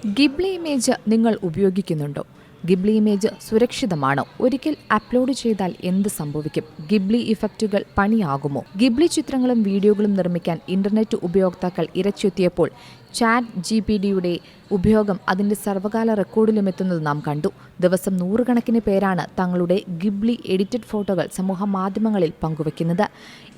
Ghibli image നിങ്ങൾ ഉപയോഗിക്കുന്നുണ്ടോ? Ghibli image സുരക്ഷിതമാണോ? ഒരിക്കൽ അപ്ലോഡ് ചെയ്താൽ എന്ത് സംഭവിക്കും? ഗിബ്ലി ഇഫക്റ്റുകൾ പണിയാകുമോ? ഗിബ്ലി ചിത്രങ്ങളും വീഡിയോകളും നിർമ്മിക്കാൻ ഇന്റർനെറ്റ് ഉപയോക്താക്കൾ ഇരച്ചെത്തിയപ്പോൾ ChatGPTയുടെ ഉപയോഗം അതിന്റെ സർവകാല റെക്കോർഡിലുമെത്തുന്നത് നാം കണ്ടു. ദിവസം നൂറുകണക്കിന് പേരാണ് തങ്ങളുടെ ഗിബ്ലി എഡിറ്റഡ് ഫോട്ടോകൾ സമൂഹമാധ്യമങ്ങളിൽ പങ്കുവയ്ക്കുന്നത്.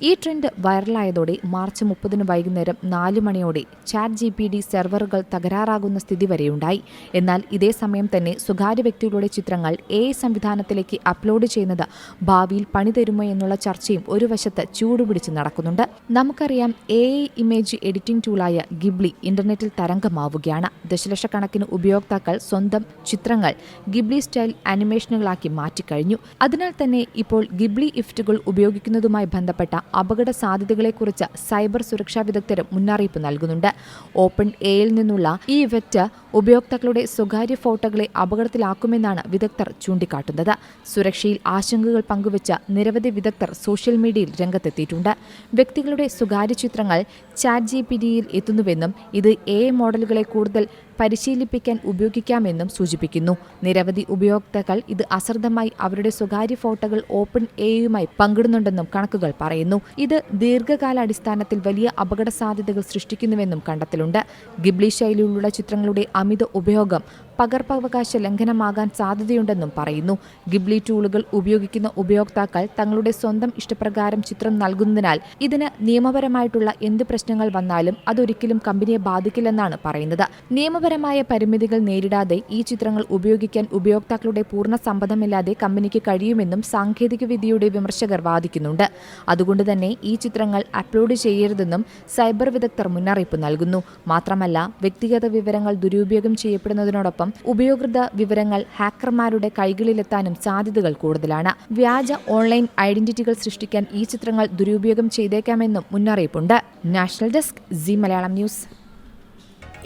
ഈ ട്രെൻഡ് വൈറലായതോടെ മാർച്ച് 30 വൈകുന്നേരം 4 മണിയോടെ ChatGPT സെർവറുകൾ തകരാറാകുന്ന സ്ഥിതി വരെയുണ്ടായി. എന്നാൽ ഇതേ സമയം തന്നെ സ്വകാര്യ വ്യക്തികളുടെ ചിത്രങ്ങൾ AI സംവിധാനത്തിലേക്ക് അപ്ലോഡ് ചെയ്യുന്നത് ഭാവിയിൽ പണി തരുമോ എന്നുള്ള ചർച്ചയും ഒരു വശത്ത് ചൂടുപിടിച്ച് നടക്കുന്നുണ്ട്. നമുക്കറിയാം, AI ഇമേജ് എഡിറ്റിംഗ് ടൂളായ ഗിബ്ലി ഇന്റർനെറ്റിൽ തരംഗമാവുകയാണ്. ദശലക്ഷക്കണക്കിന് ഉപയോക്താക്കൾ സ്വന്തം ചിത്രങ്ങൾ ഗിബ്ലി സ്റ്റൈൽ ആനിമേഷനുകളാക്കി മാറ്റിക്കഴിഞ്ഞു. അതിനാൽ തന്നെ ഇപ്പോൾ ഗിബ്ലി ഇഫക്റ്റുകൾ ഉപയോഗിക്കുന്നതുമായി ബന്ധപ്പെട്ട അപകട സാധ്യതകളെക്കുറിച്ച് സൈബർ സുരക്ഷാ വിദഗ്ധരും മുന്നറിയിപ്പ് നൽകുന്നുണ്ട്. ഓപ്പൺ എയിൽ നിന്നുള്ള ഈ ഇഫക്റ്റ് ഉപയോക്താക്കളുടെ സ്വകാര്യ ഫോട്ടോകളെ അപകടത്തിലാക്കുമെന്നാണ് വിദഗ്ധർ ചൂണ്ടിക്കാട്ടുന്നത്. സുരക്ഷയിൽ ആശങ്കകൾ പങ്കുവച്ച നിരവധി വിദഗ്ധർ സോഷ്യൽ മീഡിയയിൽ രംഗത്തെത്തിയിട്ടുണ്ട്. വ്യക്തികളുടെ സ്വകാര്യ ചിത്രങ്ങൾ ChatGPTയിൽ എത്തുന്നുവെന്നും ഇത് AI മോഡലുകളെ കൂടുതൽ പരിശീലിപ്പിക്കാൻ ഉപയോഗിക്കാമെന്നും സൂചിപ്പിക്കുന്നു. നിരവധി ഉപയോക്താക്കൾ ഇത് അശ്രദ്ധമായി അവരുടെ സ്വകാര്യ ഫോട്ടോകൾ ഓപ്പൺ എയുമായി പങ്കിടുന്നുണ്ടെന്നും കണക്കുകൾ പറയുന്നു. ഇത് ദീർഘകാലാടിസ്ഥാനത്തിൽ വലിയ അപകട സാധ്യതകൾ സൃഷ്ടിക്കുന്നുവെന്നും കണ്ടെത്തലുണ്ട്. ഗിബ്ലി ശൈലിയിലുള്ള ചിത്രങ്ങളുടെ അമിത ഉപയോഗം പകർപ്പവകാശ ലംഘനമാകാൻ സാധ്യതയുണ്ടെന്നും പറയുന്നു. ഗിബ്ലി ടൂളുകൾ ഉപയോഗിക്കുന്ന ഉപയോക്താക്കൾ തങ്ങളുടെ സ്വന്തം ഇഷ്ടപ്രകാരം ചിത്രം നൽകുന്നതിനാൽ ഇതിന് നിയമപരമായിട്ടുള്ള എന്ത് പ്രശ്നങ്ങൾ വന്നാലും അതൊരിക്കലും കമ്പനിയെ ബാധിക്കില്ലെന്നാണ് പറയുന്നത്. നിയമപരമായ പരിമിതികൾ നേരിടാതെ ഈ ചിത്രങ്ങൾ ഉപയോഗിക്കാൻ ഉപയോക്താക്കളുടെ പൂർണ്ണ സമ്മതമില്ലാതെ കമ്പനിക്ക് കഴിയുമെന്നും സാങ്കേതികവിദ്യയുടെ വിമർശകർ വാദിക്കുന്നുണ്ട്. അതുകൊണ്ട് തന്നെ ഈ ചിത്രങ്ങൾ അപ്ലോഡ് ചെയ്യരുതെന്നും സൈബർ വിദഗ്ധർ മുന്നറിയിപ്പ് നൽകുന്നു. മാത്രമല്ല, വ്യക്തിഗത വിവരങ്ങൾ ദുരുപയോഗം ചെയ്യപ്പെടുന്നതിനോടൊപ്പം ഉപയോക്തൃ വിവരങ്ങൾ ഹാക്കർമാരുടെ കൈകളിലെത്താനും സാധ്യതകൾ കൂടുതലാണ്. വ്യാജ ഓൺലൈൻ ഐഡന്റിറ്റികൾ സൃഷ്ടിക്കാൻ ഈ ചിത്രങ്ങൾ ദുരുപയോഗം ചെയ്തേക്കാമെന്നും മുന്നറിയിപ്പുണ്ട്. National desk, Zee Malayalam news.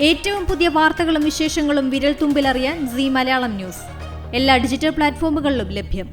ഏറ്റവും പുതിയ വാർത്തകളും വിശേഷങ്ങളും വിരൽ തുമ്പിലറിയാൻ സീ മലയാളം ന്യൂസ് എല്ലാ ഡിജിറ്റൽ പ്ലാറ്റ്ഫോമുകളിലും ലഭ്യം.